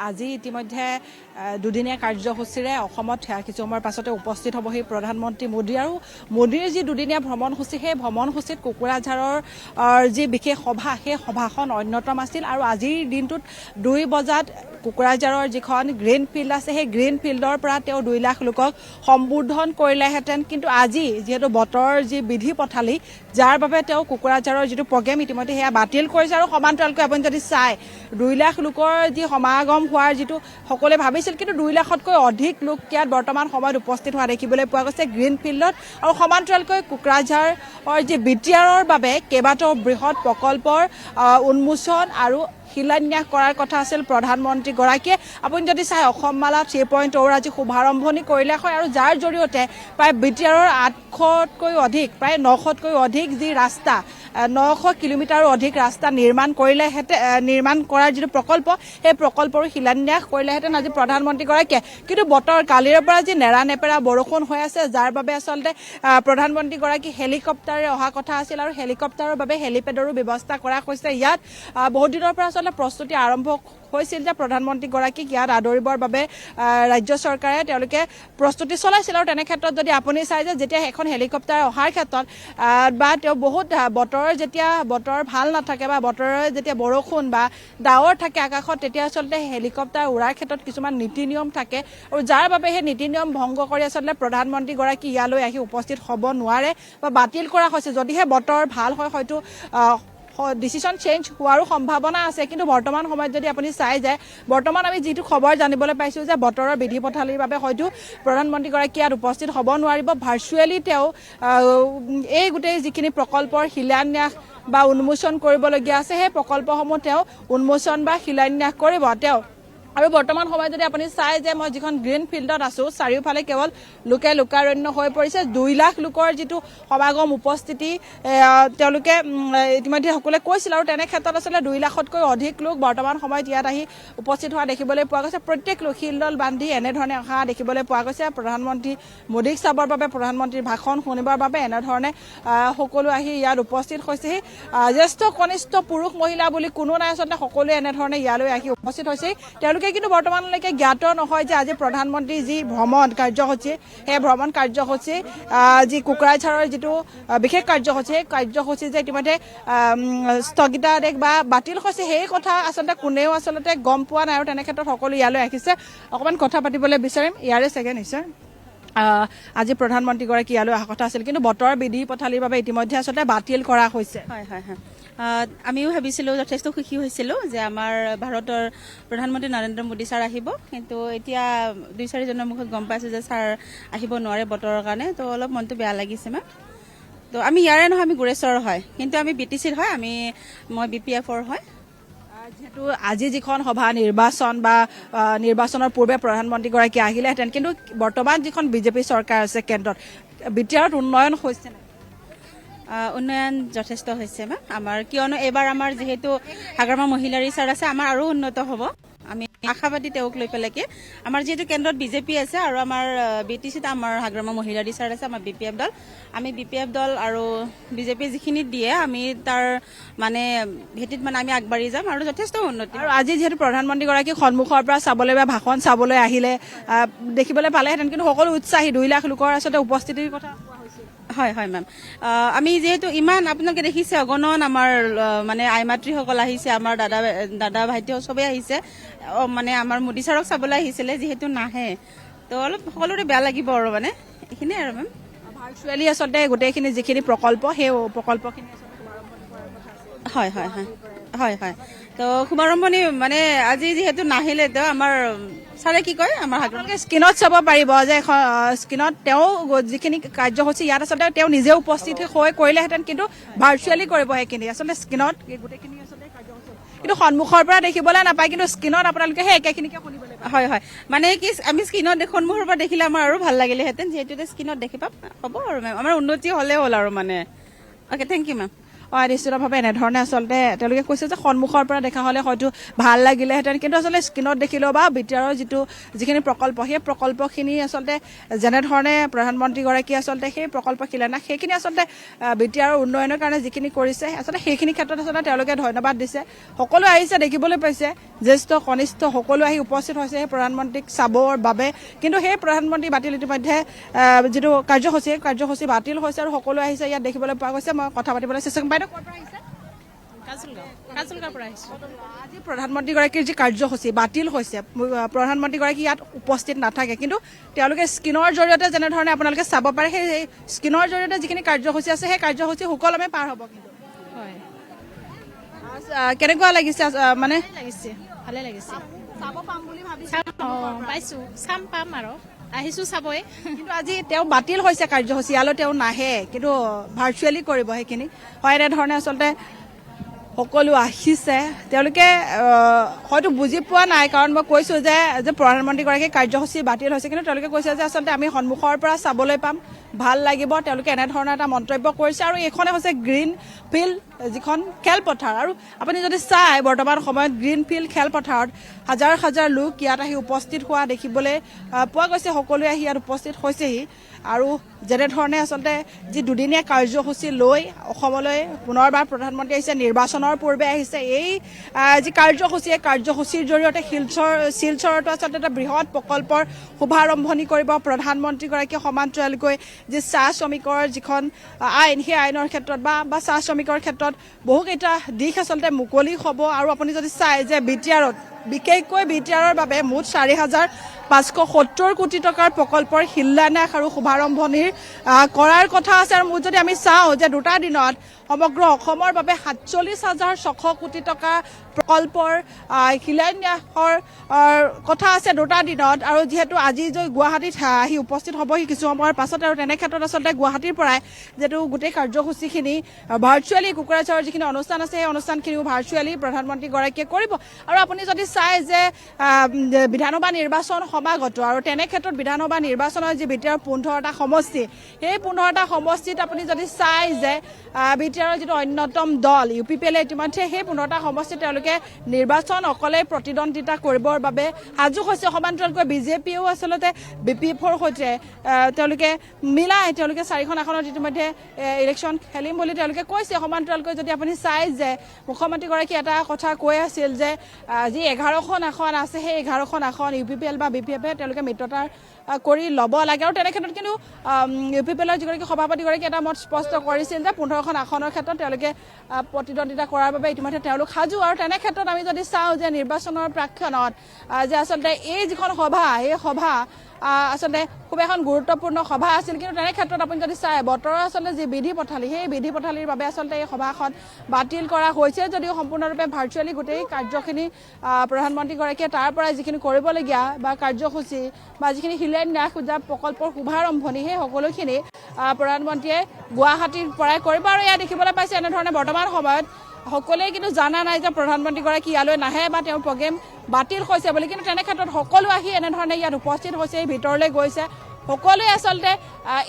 আজি ইতিমধ্যে দুদিনীয়া কাৰ্যসূচীৰে অসমত কিছু সময়ৰ পাছতে উপস্থিত হ'বহি প্ৰধানমন্ত্ৰী মোদী আৰু মোদীৰ যি দুদিনীয়া ভ্ৰমণসূচী সেই ভ্ৰমণসূচীত কোকৰাঝাৰৰ যি বিশেষ সভা সেই সভাখন অন্যতম আছিল আৰু আজিৰ দিনটোত 2 বজাত কোকৰাঝাৰৰ যিখন গ্ৰীণ ফিল্ড আছে সেই গ্ৰীণ ফিল্ডৰ পৰা তেওঁ 2 লাখ লোকক সম্বোধন কৰিলেহেঁতেন কিন্তু আজি যিহেতু বতৰ যি বিধি পথালি যাৰ বাবে তেওঁ কোকৰাঝাৰৰ যিটো প্ৰগ্ৰেম ইতিমধ্যে সেয়া বাতিল কৰিছে আৰু সমান্তৰালকৈ আপুনি যদি চাই 2 লাখ লোকৰ যি সমাগম হোৱাৰ যিটো সকলোৱে ভাবিছিল কিন্তু 2 লাখতকৈ অধিক লোক ইয়াত বৰ্তমান সময়ত উপস্থিত হোৱা দেখিবলৈ পোৱা গৈছে গ্ৰীণ ফিল্ডত আৰু সমান্তৰালকৈ কোকৰাঝাৰৰ যি বিটিআৰৰ বাবে কেইবাটাও বৃহৎ প্ৰকল্পৰ উন্মোচন আৰু শিলান্যাস কৰাৰ কথা আছিল প্ৰধানমন্ত্ৰীগৰাকীয়ে আপুনি যদি চাই অসম মালা 3.0 আজি শুভাৰম্ভণি কৰিলে হয় আৰু যাৰ জৰিয়তে প্ৰায় বিটিআৰৰ 800তকৈ অধিক প্ৰায় 900তকৈ অধিক যি ৰাস্তা 900 কিলোমিটাৰৰ অধিক ৰাস্তা নিৰ্মাণ কৰাৰ যিটো প্ৰকল্প সেই প্ৰকল্পৰ শিলান্যাস কৰিলেহেঁতেন আজি প্ৰধানমন্ত্ৰীগৰাকীয়ে কিন্তু বতৰ কালিৰ পৰা যি নেৰানেপেৰা বৰষুণ হৈ আছে যাৰ বাবে আচলতে প্ৰধানমন্ত্ৰীগৰাকী হেলিকপ্টাৰে অহা কথা আছিল আৰু হেলিকপ্টাৰৰ বাবে হেলিপেডৰো ব্যৱস্থা কৰা হৈছে ইয়াত বহুত দিনৰ পৰা আচলতে প্ৰস্তুতি আৰম্ভ হৈছিল যে প্ৰধানমন্ত্ৰীগৰাকীক ইয়াত আদৰিবৰ বাবে ৰাজ্য চৰকাৰে তেওঁলোকে প্ৰস্তুতি চলাইছিল আৰু তেনে ক্ষেত্ৰত যদি আপুনি চাই যে যেতিয়া এখন হেলিকপ্টাৰ অহাৰ ক্ষেত্ৰত বা তেওঁ বহুত যেতিয়া বতৰ ভাল নাথাকে বা বতৰৰ যেতিয়া বৰষুণ বা ডাৱৰ থাকে আকাশত তেতিয়া আচলতে হেলিকপ্টাৰ উৰাৰ ক্ষেত্ৰত কিছুমান নীতি নিয়ম থাকে আৰু যাৰ বাবে সেই নীতি নিয়ম ভংগ কৰি আচলতে প্ৰধানমন্ত্ৰীগৰাকী ইয়ালৈ আহি উপস্থিত হ'ব নোৱাৰে বা বাতিল কৰা হৈছে যদিহে বতৰ ভাল হয় হয়তো ডিচিশন চেঞ্জ হোৱাৰো সম্ভাৱনা আছে কিন্তু বৰ্তমান সময়ত যদি আপুনি চাই যায় বৰ্তমান আমি যিটো খবৰ জানিবলৈ পাইছোঁ যে বতৰৰ বিধি পথালিৰ বাবে হয়তো প্ৰধানমন্ত্ৰীগৰাকী ইয়াত উপস্থিত হ'ব নোৱাৰিব ভাৰ্চুৱেলি তেওঁ এই গোটেই যিখিনি প্ৰকল্পৰ শিলান্যাস বা উন্মোচন কৰিবলগীয়া আছে সেই প্ৰকল্পসমূহ তেওঁ উন্মোচন বা শিলান্যাস কৰিব তেওঁ আৰু বৰ্তমান সময়ত যদি আপুনি চাই যে মই যিখন গ্ৰীণ ফিল্ডত আছোঁ চাৰিওফালে কেৱল লোকে লোকাৰণ্য হৈ পৰিছে 2 লাখ লোকৰ যিটো সমাগম উপস্থিতি তেওঁলোকে ইতিমধ্যে সকলোৱে কৈছিল আৰু তেনে ক্ষেত্ৰত আচলতে 2 লাখতকৈ অধিক লোক বৰ্তমান সময়ত ইয়াত আহি উপস্থিত হোৱা দেখিবলৈ পোৱা গৈছে প্ৰত্যেক লোক শিলডল বান্ধি এনেধৰণে অহা দেখিবলৈ পোৱা গৈছে প্ৰধানমন্ত্ৰী মোদীক চাবৰ বাবে প্ৰধানমন্ত্ৰীৰ ভাষণ শুনিবৰ বাবে এনেধৰণে সকলো আহি ইয়াত উপস্থিত হৈছেহি জ্যেষ্ঠ কনিষ্ঠ পুৰুষ মহিলা বুলি কোনো নাই আচলতে সকলোৱে এনেধৰণে ইয়ালৈ আহি উপস্থিত হৈছে তেওঁলোকে কিন্তু বৰ্তমানলৈকে জ্ঞাত নহয় যে আজি প্ৰধানমন্ত্ৰীৰ যি ভ্ৰমণ কাৰ্যসূচী সেই ভ্ৰমণ কাৰ্যসূচী যি কোকৰাঝাৰৰ যিটো বিশেষ কাৰ্যসূচী যে ইতিমধ্যে স্থগিতাদেশ বা বাতিল হৈছে সেই কথা আচলতে কোনেও আচলতে গম পোৱা নাই আৰু তেনে ক্ষেত্ৰত সকলো ইয়ালৈ আহিছে অকণমান কথা পাতিবলৈ বিচাৰিম ইয়াৰে ছেকেণ্ড নিশ্চয় আজি প্ৰধানমন্ত্ৰীগৰাকী ইয়ালৈ অহা কথা আছিল কিন্তু বতৰ বিধি পথালিৰ বাবে ইতিমধ্যে আচলতে বাতিল কৰা হৈছে হয় আমিও ভাবিছিলোঁ যথেষ্ট সুখী হৈছিলোঁ যে আমাৰ ভাৰতৰ প্ৰধানমন্ত্ৰী নৰেন্দ্ৰ মোদী ছাৰ আহিব কিন্তু এতিয়া 2-4 জনৰ মুখত গম পাইছোঁ যে ছাৰ আহিব নোৱাৰে বতৰৰ কাৰণে তো অলপ মনটো বেয়া লাগিছে মেম তো আমি ইয়াৰে নহয় আমি গুৰেশ্বৰৰ হয় কিন্তু আমি BTCৰ হয় মই BPFৰ হয় যিহেতু আজি যিখন সভা নিৰ্বাচনৰ পূৰ্বে প্ৰধানমন্ত্ৰীগৰাকী আহিলেহেঁতেন কিন্তু বৰ্তমান যিখন বিজেপি চৰকাৰ আছে কেন্দ্ৰত বিটিআৰত উন্নয়ন হৈছে উন্নয়ন যথেষ্ট হৈছে মেম আমাৰ কিয়নো এইবাৰ আমাৰ যিহেতু হাগ্ৰামা মহিলাৰী ছাৰ আছে আমাৰ আৰু উন্নত হ'ব আমি আশাবাদী তেওঁক লৈ পেলাইকে আমাৰ যিহেতু কেন্দ্ৰত বিজেপি আছে আৰু আমাৰ BTCত আমাৰ হাগ্ৰামা মহিলাৰী ছাৰ আছে আমাৰ BPF দল আমি BPF দল আৰু বিজেপি যিখিনি দিয়ে আমি তাৰ মানে ভেটিত মানে আমি আগবাঢ়ি যাম আৰু যথেষ্ট উন্নতি আৰু আজি যিহেতু প্ৰধানমন্ত্ৰীগৰাকী সন্মুখৰ পৰা চাবলৈ বা ভাষণ চাবলৈ আহিলে দেখিবলৈ পালেহেঁতেন কিন্তু সকলো উৎসাহী 2 লাখ লোকৰ আচলতে উপস্থিতিৰ কথা হয় মেম আমি যিহেতু ইমান আপোনালোকে দেখিছে অগণন আমাৰ মানে আই মাতৃসকল আহিছে আমাৰ দাদা ভাইটিও চবেই আহিছে মানে আমাৰ মোদী ছাৰক চাবলৈ আহিছিলে যিহেতু নাহে তো অলপ সকলোৰে বেয়া লাগিব আৰু মানে এইখিনিয়ে আৰু মেম ভাৰ্চুৱেলি আচলতে গোটেইখিনি যিখিনি প্ৰকল্প সেই প্ৰকল্পখিনি হয় তো শুভাৰম্ভণি মানে আজি যিহেতু নাহিলে তো আমাৰ ছাৰে কি কয় আমাৰ স্ক্ৰীণত চাব পাৰিব যে স্ক্ৰীণত তেওঁ যিখিনি কাৰ্যসূচী ইয়াত আচলতে তেওঁ নিজে উপস্থিত হৈ কৰিলেহেঁতেন কিন্তু ভাৰ্চুৱেলি কৰিব সেইখিনি আচলতে স্ক্ৰীণত গোটেইখিনি আচলতে কাৰ্যসূচী কিন্তু সন্মুখৰ পৰা দেখিবলৈ নাপায় কিন্তু স্ক্ৰীণত আপোনালোকে সেই একেখিনিকে শুনিবলৈ হয় মানে কি আমি স্ক্ৰীণত সন্মুখৰ পৰা দেখিলে আমাৰ আৰু ভাল লাগিলেহেঁতেন যিহেতু স্ক্ৰীণত দেখি পাম হ'ব আৰু মেম আমাৰ উন্নতি হ'লে হ'ল আৰু মানে অ'কে থেংক ইউ মেম নিশ্চিতভাৱে এনেধৰণে আচলতে তেওঁলোকে কৈছে যে সন্মুখৰ পৰা দেখা হ'লে হয়তো ভাল লাগিলেহেঁতেন, কিন্তু আচলতে স্ক্ৰীণত দেখিলেও বা BTR যিখিনি প্ৰকল্প সেই প্ৰকল্পখিনি আচলতে যেনেধৰণে প্ৰধানমন্ত্ৰীগৰাকীয়ে আচলতে সেই প্ৰকল্প শিলান্যাস সেইখিনি আচলতে BTR উন্নয়নৰ কাৰণে যিখিনি কৰিছে আচলতে সেইখিনি ক্ষেত্ৰত আচলতে তেওঁলোকে ধন্যবাদ দিছে। সকলো আহিছে, দেখিবলৈ পাইছে, জ্যেষ্ঠ কনিষ্ঠ সকলো আহি উপস্থিত হৈছে সেই প্ৰধানমন্ত্ৰীক চাবৰ বাবে, কিন্তু সেই প্ৰধানমন্ত্ৰী বাতিল ইতিমধ্যে যিটো কাৰ্যসূচী বাতিল হৈছে আৰু সকলো আহিছে ইয়াত দেখিবলৈ পোৱা গৈছে। মই কথা পাতিবলৈ চেষ্টা কৰিম। বাইদেউ ক'ৰ পৰা আহিছে? কাজলগাঁৱৰ পৰা আহিছোঁ। আজি প্ৰধানমন্ত্ৰীগৰাকীৰ যি কাৰ্যসূচী বাতিল হৈছে, প্ৰধানমন্ত্ৰীগৰাকী ইয়াত উপস্থিত নাথাকে, কিন্তু তেওঁলোকে স্ক্ৰীণৰ জৰিয়তে যেনেধৰণে আপোনালোকে চাব পাৰে সেই স্ক্ৰীণৰ জৰিয়তে যিখিনি কাৰ্যসূচী আছে সেই কাৰ্যসূচী সুকলমে পাৰ হ'ব। কিন্তু হয়, কেনেকুৱা লাগিছে? মানে লাগিছে, ভালে লাগিছে। চাব পাম বুলি ভাবিছে? পাইছোঁ, পাম আৰু আহিছোঁ চাবই। কিন্তু আজি তেওঁ বাতিল হৈছে কাৰ্যসূচী, ইয়ালৈ তেওঁ নাহে, কিন্তু ভাৰ্চুৱেলি কৰিব সেইখিনি। হয়, এনেধৰণে আচলতে সকলো আহিছে। তেওঁলোকে হয়তো বুজি পোৱা নাই, কাৰণ মই কৈছোঁ যে প্ৰধানমন্ত্ৰীগৰাকীৰ কাৰ্যসূচী বাতিল হৈছে, কিন্তু তেওঁলোকে কৈছে যে আচলতে আমি সন্মুখৰ পৰা চাবলৈ পাম, ভাল লাগিব। তেওঁলোকে এনেধৰণৰ এটা মন্তব্য কৰিছে। আৰু এইখনে হৈছে গ্ৰীণ ফিল্ড, যিখন খেলপথাৰ। আৰু আপুনি যদি চাই বৰ্তমান সময়ত গ্ৰীণ ফিল্ড খেলপথাৰত হাজাৰ হাজাৰ লোক ইয়াত আহি উপস্থিত হোৱা দেখিবলৈ পোৱা গৈছে। সকলোৱে আহি ইয়াত উপস্থিত হৈছেহি। আৰু যেনেধৰণে আচলতে যি দুদিনীয়া কাৰ্যসূচী লৈ অসমলৈ পুনৰবাৰ প্ৰধানমন্ত্ৰী আহিছে, নিৰ্বাচনৰ পূৰ্বে আহিছে, এই যি কাৰ্যসূচী এই কাৰ্যসূচীৰ জৰিয়তে শিলচৰতো আচলতে এটা বৃহৎ প্ৰকল্পৰ শুভাৰম্ভণি কৰিব প্ৰধানমন্ত্ৰীগৰাকীয়ে। সমান্তৰালকৈ যি চাহ শ্ৰমিকৰ যিখন আইন, সেই আইনৰ ক্ষেত্ৰত বা চাহ শ্ৰমিকৰ ক্ষেত্ৰত বহুকেইটা দিশ আচলতে মুকলি হ'ব। আৰু আপুনি যদি চাই যে BTRত বিশেষকৈ BTRৰ বাবে মুঠ 4,570 কোটি টকাৰ প্ৰকল্পৰ শিলান্যাস আৰু শুভাৰম্ভণিৰ কৰাৰ কথা আছে। আৰু মুঠ যদি আমি চাওঁ যে দুটা দিনত সমগ্ৰ অসমৰ বাবে 47,600 কোটি টকা প্ৰকল্পৰ শিলান্যাসৰ কথা আছে দুটা দিনত। আৰু যিহেতু আজি গুৱাহাটীত আহি উপস্থিত হ'বহি কিছু সময়ৰ পাছত, আৰু তেনে ক্ষেত্ৰত আচলতে গুৱাহাটীৰ পৰাই যিহেতু গোটেই কাৰ্যসূচীখিনি ভাৰ্চুৱেলি কোকৰাঝাৰৰ যিখিনি অনুষ্ঠান আছে সেই অনুষ্ঠানখিনিও ভাৰ্চুৱেলি প্ৰধানমন্ত্ৰীগৰাকীয়ে কৰিব। আৰু আপুনি যদি চাই যে বিধানসভা নিৰ্বাচন সমাগত, আৰু তেনে ক্ষেত্ৰত বিধানসভা নিৰ্বাচনৰ যি BTR 15টা সমষ্টি, সেই 15টা সমষ্টিত আপুনি যদি চাই যে BTRৰ যিটো অন্যতম দল UPPL ইতিমধ্যে সেই 15টা সমষ্টিত তেওঁলোকে নিৰ্বাচন অকলে প্ৰতিদ্বন্দ্বিতা কৰিবৰ বাবে সাজু হৈছে। সমান্তৰালকৈ BJPও আচলতে BPFৰ সৈতে তেওঁলোকে মিলাই তেওঁলোকে 4খন আসনত ইতিমধ্যে ইলেকশ্যন খেলিম বুলি তেওঁলোকে কৈছে। সমান্তৰালকৈ যদি আপুনি চাই যে মুখ্যমন্ত্ৰীগৰাকীয়ে এটা কথা কৈ আছিল যে যি 11খন আসন আছে সেই 11খন আসন UPPL বা BPFে তেওঁলোকে মিত্ৰতাৰ কৰি ল'ব লাগে। আৰু তেনে ক্ষেত্ৰত কিন্তু UPPLৰ যিগৰাকী সভাপতিগৰাকীয়ে এটা মত স্পষ্ট কৰিছিল যে 15খন আসনৰ ক্ষেত্ৰত তেওঁলোকে প্ৰতিদ্বন্দ্বিতা কৰাৰ বাবে ইতিমধ্যে তেওঁলোক সাজু। আৰু তেনে ক্ষেত্ৰত আমি যদি চাওঁ যে নিৰ্বাচনৰ প্ৰাক্ষণত যে আচলতে এই যিখন সভা, এই সভা আচলতে খুব এখন গুৰুত্বপূৰ্ণ সভা আছিল। কিন্তু তেনে ক্ষেত্ৰত আপুনি যদি চাই বতৰৰ আচলতে যি বিধি পথালি, সেই বিধি পথালিৰ বাবে আচলতে এই সভাখন বাতিল কৰা হৈছে, যদিও সম্পূৰ্ণৰূপে ভাৰ্চুৱেলি গোটেই কাৰ্যখিনি প্ৰধানমন্ত্ৰীগৰাকীয়ে তাৰ পৰাই যিখিনি কৰিবলগীয়া বা কাৰ্যসূচী বা যিখিনি শিলান্যাস প্ৰকল্পৰ শুভাৰম্ভণি সেই সকলোখিনি প্ৰধানমন্ত্ৰীয়ে গুৱাহাটীৰ পৰাই কৰিব। আৰু ইয়াত দেখিবলৈ পাইছে এনেধৰণে বৰ্তমান সময়ত সকলোৱে কিন্তু জানা নাই যে প্ৰধানমন্ত্ৰীগৰাকী ইয়ালৈ নাহে বা তেওঁৰ প্ৰগ্ৰেম বাতিল হৈছে বুলি, কিন্তু তেনে ক্ষেত্ৰত সকলো আহি এনেধৰণে ইয়াত উপস্থিত হৈছে, এই ভিতৰলৈ গৈছে। সকলোৱে আচলতে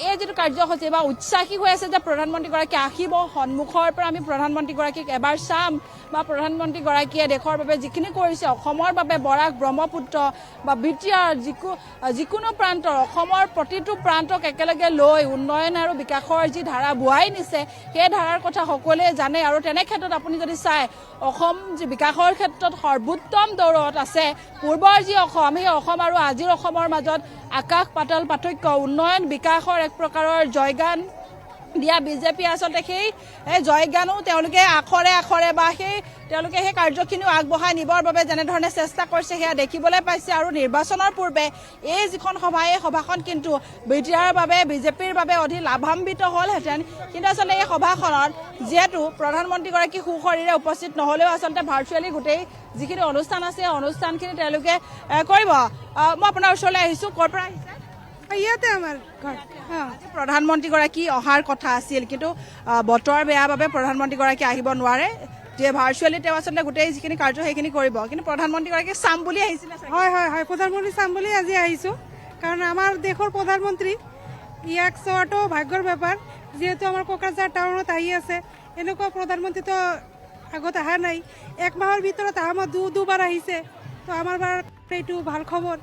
এই যিটো কাৰ্যসূচী বা উৎসাহী হৈ আছে যে প্ৰধানমন্ত্ৰীগৰাকী আহিব, সন্মুখৰ পৰা আমি প্ৰধানমন্ত্ৰীগৰাকীক এবাৰ চাম, বা প্ৰধানমন্ত্ৰীগৰাকীয়ে দেশৰ বাবে যিখিনি কৰিছে, অসমৰ বাবে বৰাক ব্ৰহ্মপুত্ৰ বা BTR যিকোনো প্ৰান্তৰ অসমৰ প্ৰতিটো প্ৰান্তক একেলগে লৈ উন্নয়ন আৰু বিকাশৰ যি ধাৰা বোৱাই নিছে সেই ধাৰাৰ কথা সকলোৱে জানে। আৰু তেনে ক্ষেত্ৰত আপুনি যদি চাই অসম যি বিকাশৰ ক্ষেত্ৰত সৰ্বোত্তম দৌৰত আছে, পূৰ্বৰ যি অসম সেই অসম আৰু আজিৰ অসমৰ মাজত আকাশ পাতাল পাৰ্থক্য, উন্নয়ন বিকাশৰ এক প্ৰকাৰৰ জয়গান দিয়া BJP আচলতে সেই জয়গানো তেওঁলোকে আখৰে আখৰে বা তেওঁলোকে সেই কাৰ্যখিনিও আগবঢ়াই নিবৰ বাবে যেনেধৰণে চেষ্টা কৰিছে সেয়া দেখিবলৈ পাইছে। আৰু নিৰ্বাচনৰ পূৰ্বে এই যিখন সভা, এই সভাখন কিন্তু BTRৰ বাবে BJPৰ বাবে অধিক লাভান্বিত হ'লহেঁতেন। কিন্তু আচলতে এই সভাখনত যিহেতু প্ৰধানমন্ত্ৰীগৰাকী সুশৰীৰে উপস্থিত নহ'লেও আচলতে ভাৰ্চুৱেলি গোটেই যিখিনি অনুষ্ঠান আছে অনুষ্ঠানখিনি তেওঁলোকে কৰিব। মই আপোনাৰ ওচৰলৈ আহিছোঁ। ক'ৰ পৰা আহিছে? ইয়াতে আমাৰ ঘৰ। প্ৰধানমন্ত্ৰীগৰাকী অহাৰ কথা আছিল, কিন্তু বতৰ বেয়া বাবে প্ৰধানমন্ত্ৰীগৰাকী আহিব নোৱাৰে। যে ভাৰ্চুৱেলি তেওঁ আচলতে গোটেই যিখিনি কাৰ্য সেইখিনি কৰিব, কিন্তু প্ৰধানমন্ত্ৰীগৰাকী চাম বুলি আহিছিলে। হয় হয় হয়, প্ৰধানমন্ত্ৰী চাম বুলি আজি আহিছোঁ, কাৰণ আমাৰ দেশৰ প্ৰধানমন্ত্ৰী ইয়াক চোৱাটো ভাগ্যৰ বেপাৰ। যিহেতু আমাৰ কোকৰাঝাৰ টাউনত আহি আছে, এনেকুৱা প্ৰধানমন্ত্ৰীতো আগত অহা নাই। 1 মাহৰ ভিতৰত আমাৰ দুবাৰ আহিছে, তো আমাৰ বাৰ এইটো ভাল খবৰ।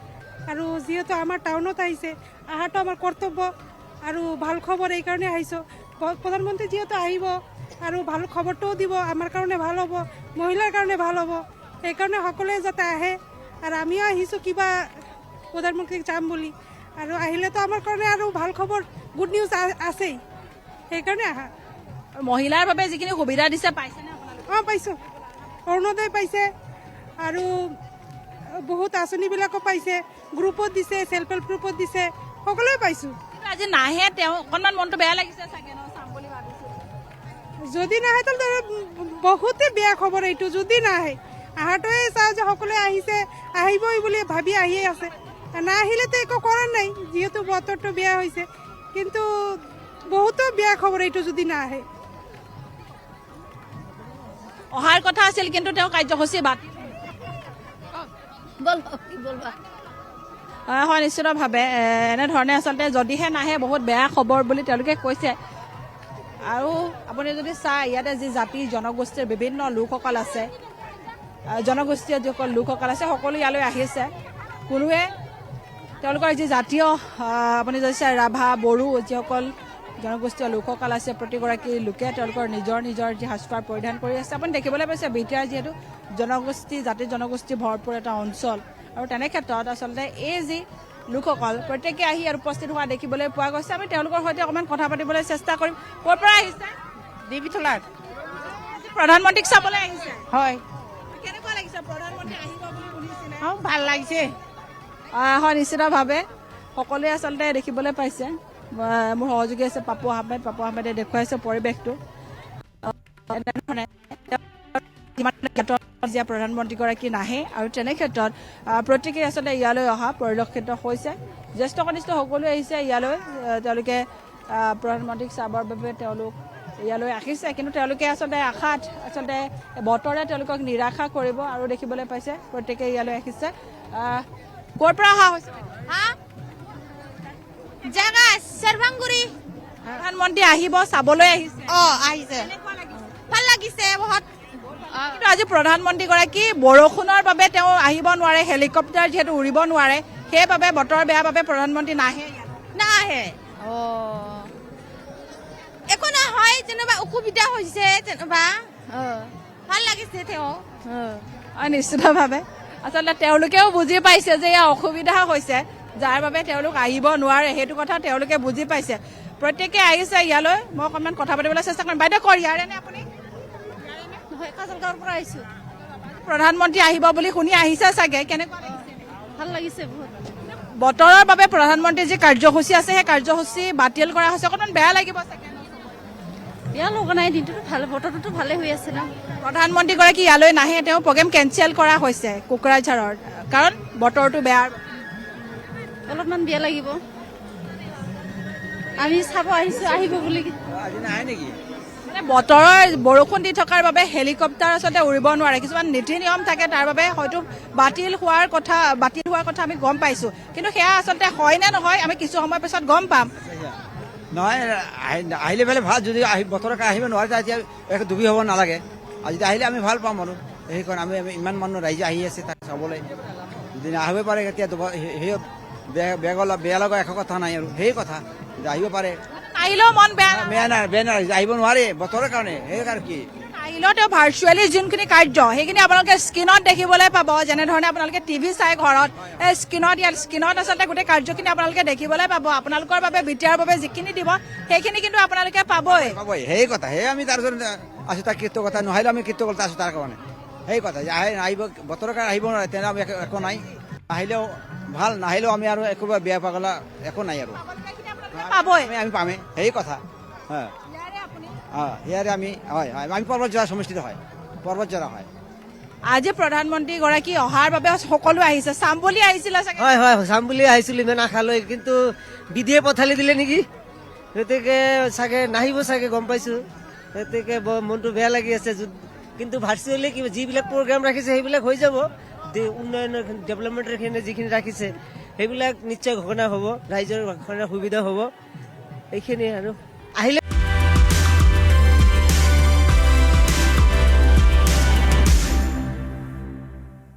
আৰু যিহেতু আমাৰ টাউনত আহিছে, অহাটো আমাৰ কৰ্তব্য আৰু ভাল খবৰ, এইকাৰণে আহিছোঁ। প্ৰধানমন্ত্ৰী যিহেতু আহিব আৰু ভাল খবৰটোও দিব, আমাৰ কাৰণে ভাল হ'ব, মহিলাৰ কাৰণে ভাল হ'ব। সেইকাৰণে সকলোৱে যাতে আহে, আৰু আমিও আহিছোঁ কিবা প্ৰধানমন্ত্ৰীক যাম বুলি। আৰু আহিলেতো আমাৰ কাৰণে আৰু ভাল খবৰ, গুড নিউজ আছেই, সেইকাৰণে আহা। মহিলাৰ বাবে যিখিনি সুবিধা দিছে পাইছেনে আপোনালোকে? অঁ, পাইছোঁ। অৰুণোদয় পাইছে আৰু বহুত আঁচনিবিলাকো পাইছে, গ্ৰুপত দিছে, চেল্ফ হেল্প গ্ৰুপত দিছে, সকলোৱে পাইছোঁ। কিন্তু আজি নাহে তেওঁ, অকণমান মনটো বেয়া লাগিছে চাগে ন, চাম বুলি ভাবিছোঁ। যদি নাহে তাহলে বহুতে বেয়া খবৰ এইটো। যদি নাহে, আহাটোৱে চাওঁ যে সকলোৱে আহিছে, আহিবই বুলি ভাবি আহিয়ে আছে। নাহিলেতো একো কৰা নাই, যিহেতু বতৰটো বেয়া হৈছে। কিন্তু বহুতো বেয়া খবৰ এইটো যদি নাহে। অহাৰ কথা আছিল কিন্তু তেওঁ কাৰ্যসূচী বাতিল। হয়, নিশ্চিতভাৱে এনেধৰণে আচলতে যদিহে নাহে বহুত বেয়া খবৰ বুলি তেওঁলোকে কৈছে। আৰু আপুনি যদি চায়, ইয়াতে যি জাতি জনগোষ্ঠীৰ বিভিন্ন লোকসকল আছে, জনগোষ্ঠীয় যিসকল লোকসকল আছে, সকলো ইয়ালৈ আহিছে। কোনোৱে তেওঁলোকৰ যি জাতীয় আপুনি যদি চায় ৰাভা, বড়ো যিসকল জনগোষ্ঠীয় লোকসকল আছে, প্ৰতিগৰাকী লোকে তেওঁলোকৰ নিজৰ নিজৰ যি সাজপাৰ পৰিধান কৰি আছে। আপুনি দেখিবলৈ পাইছে বিটিআৰ যিহেতু জনগোষ্ঠী, জাতি জনগোষ্ঠী ভৰপূৰ এটা অঞ্চল, আৰু তেনে ক্ষেত্ৰত আচলতে এই যি লোকসকল প্ৰত্যেকে আহি ইয়াত উপস্থিত হোৱা দেখিবলৈ পোৱা গৈছে। আমি তেওঁলোকৰ সৈতে অকণমান কথা পাতিবলৈ চেষ্টা কৰিম। ক'ৰ পৰা আহিছে? দেৱীতলাত। প্ৰধানমন্ত্ৰীক চাবলৈ আহিছে। হয়, কেনেকুৱা লাগিছে? প্ৰধানমন্ত্ৰী আহিব বুলি শুনিছিলে। ভাল লাগিছে। হয়, নিশ্চিতভাৱে সকলোৱে আচলতে দেখিবলৈ পাইছে। মোৰ সহযোগী আছে পাপু আহমেদ। পাপু আহমেদে দেখুৱাইছে পৰিৱেশটো এনেধৰণে। প্ৰধানমন্ত্ৰীগৰাকী নাহে, আৰু তেনে ক্ষেত্ৰত প্ৰত্যেকেই আচলতে ইয়ালৈ অহা পৰিলক্ষিত হৈছে। জ্যেষ্ঠ কনিষ্ঠ সকলোৱে আহিছে ইয়ালৈ। তেওঁলোকে প্ৰধানমন্ত্ৰীক চাবৰ বাবে তেওঁলোক ইয়ালৈ আহিছে, কিন্তু তেওঁলোকে আচলতে আশাত আচলতে বতৰে তেওঁলোকক নিৰাশা কৰিব, আৰু দেখিবলৈ পাইছে প্ৰত্যেকেই ইয়ালৈ আহিছে। ক'ৰ পৰা অহা হৈছে? জাগা সৰ্বাংগুৰি। প্ৰধানমন্ত্ৰী আহিব, চাবলৈ আহিছে। আহিছে, ভাল লাগিছে বহুত। কিন্তু আজি প্ৰধানমন্ত্ৰীগৰাকী বৰষুণৰ বাবে তেওঁ আহিব নোৱাৰে, হেলিকপ্টাৰ যিহেতু উৰিব নোৱাৰে, সেইবাবে বতৰ বেয়া বাবে প্ৰধানমন্ত্ৰী নাহে। নাহে। একো নহয়, যেনিবা অসুবিধা হৈছে, যেনিবা ভাল লাগিছে তেওঁ। নিশ্চিতভাৱে আচলতে তেওঁলোকেও বুজি পাইছে যে এয়া অসুবিধা হৈছে, যাৰ বাবে তেওঁলোক আহিব নোৱাৰে, সেইটো কথা তেওঁলোকে বুজি পাইছে। প্ৰত্যেকে আহিছে ইয়ালৈ। মই অকণমান কথা পাতিবলৈ চেষ্টা কৰিম। বাইদেউ ক'ৰ ইয়াৰে নে আপুনি? কাজলগাঁৱৰ পৰা আহিছো। প্ৰধানমন্ত্ৰী আহিব বুলি শুনি আহিছে চাগে, কেনেকুৱা লাগিছে? ভাল লাগিছে বহুত। বতৰৰ বাবে প্ৰধানমন্ত্ৰীৰ যি কাৰ্যসূচী আছে, সেই কাৰ্যসূচী বাতিল কৰা হৈছে। অকণমান বেয়া লাগিব চাগে। বেয়া লগা নাই, দিনটোতো ভাল, বতৰটোতো ভালে হৈ আছে ন। প্ৰধানমন্ত্ৰীগৰাকী ইয়ালৈ নাহে, তেওঁ প্ৰগ্ৰেম কেঞ্চেল কৰা হৈছে কোকৰাঝাৰৰ, কাৰণ বতৰটো বেয়া। অলপমান বেয়া লাগিব। আমি চাব আহিছো, আহিব বুলি। মানে বতৰৰ বৰষুণ দি থকাৰ বাবে হেলিকপ্টাৰ আচলতে উৰিব নোৱাৰে, কিছুমান নীতি নিয়ম থাকে, তাৰ বাবে হয়তো বাতিল হোৱাৰ কথা আমি গম পাইছোঁ। কিন্তু সেয়া আচলতে হয় নে নহয় আমি কিছু সময়ৰ পিছত গম পাম। নহয়, আহিলে বেলে ভাল। যদি বতৰৰ কাৰণে আহিব নোৱাৰে তেতিয়া একো দুখী হ'ব নালাগে। আৰু যদি আহিলে আমি ভাল পাম আৰু সেইকাৰণে আমি ইমান মানুহ ৰাইজে আহি আছে তাক চাবলৈ। যদি আহিব পাৰে তেতিয়া সেই বেয়া লগা একো কথা নাই, আৰু সেই কথা আহিব পাৰে। আহিলেও মন বেয়া বেয়া নাই, আহিব নোৱাৰে বতৰৰ কাৰণে, সেইকাৰণে কি আহিলেও তেওঁ ভাৰ্চুৱেলি যোনখিনি কাৰ্য সেইখিনি আপোনালোকে স্ক্ৰীণত দেখিবলৈ পাব। যেনেধৰণে আপোনালোকে টিভি চাই ঘৰত, এই স্ক্ৰীণত আচলতে গোটেই কাৰ্যখিনি আপোনালোকে দেখিবলৈ পাব। আপোনালোকৰ বাবে বিটিআৰৰ বাবে যিখিনি দিব সেইখিনি কিন্তু আপোনালোকে পাবই। সেই কথা, সেই আমি তাৰপিছত আছো তাৰ কৃতজ্ঞতা, নহ'লে আমি কৃতজ্ঞতা আছো তাৰ কাৰণে। সেই কথা আহিব, বতৰৰ কাৰণে আহিব নোৱাৰে তেনে আমি একো নাই। আহিলেও ভাল, নাহিলেও আমি আৰু একোবা বেয়া পাগলা একো নাই, আৰু পাবই, আমি পামেই। সেই কথা ইয়াৰে আমি হয় আমি পৰ্বতজৰা সমষ্টিত হয়, পৰ্বতজৰা হয়। আজি প্ৰধানমন্ত্ৰীগৰাকী অহাৰ বাবে সকলো আহিছে, চাম বুলি আহিছিলে চাগে। হয়, চাম বুলি আহিছিলো ইমান আশা লৈ, কিন্তু বিধিয়ে পঠালি দিলে নেকি, গতিকে চাগে নাহিব চাগে, গম পাইছো। গতিকে মনটো বেয়া লাগি আছে। কিন্তু ভাৰ্চুৱেলি যিবিলাক প্ৰগ্ৰাম ৰাখিছে সেইবিলাক হৈ যাব। উন্নয়নৰ ডেভেলপমেণ্টৰ যিখিনি ৰাখিছে সেইবিলাক নিশ্চয় ঘোষণা হ'ব, ৰাইজৰ ঘোষণাৰ সুবিধা হ'ব। এইখিনি আৰু আহিলে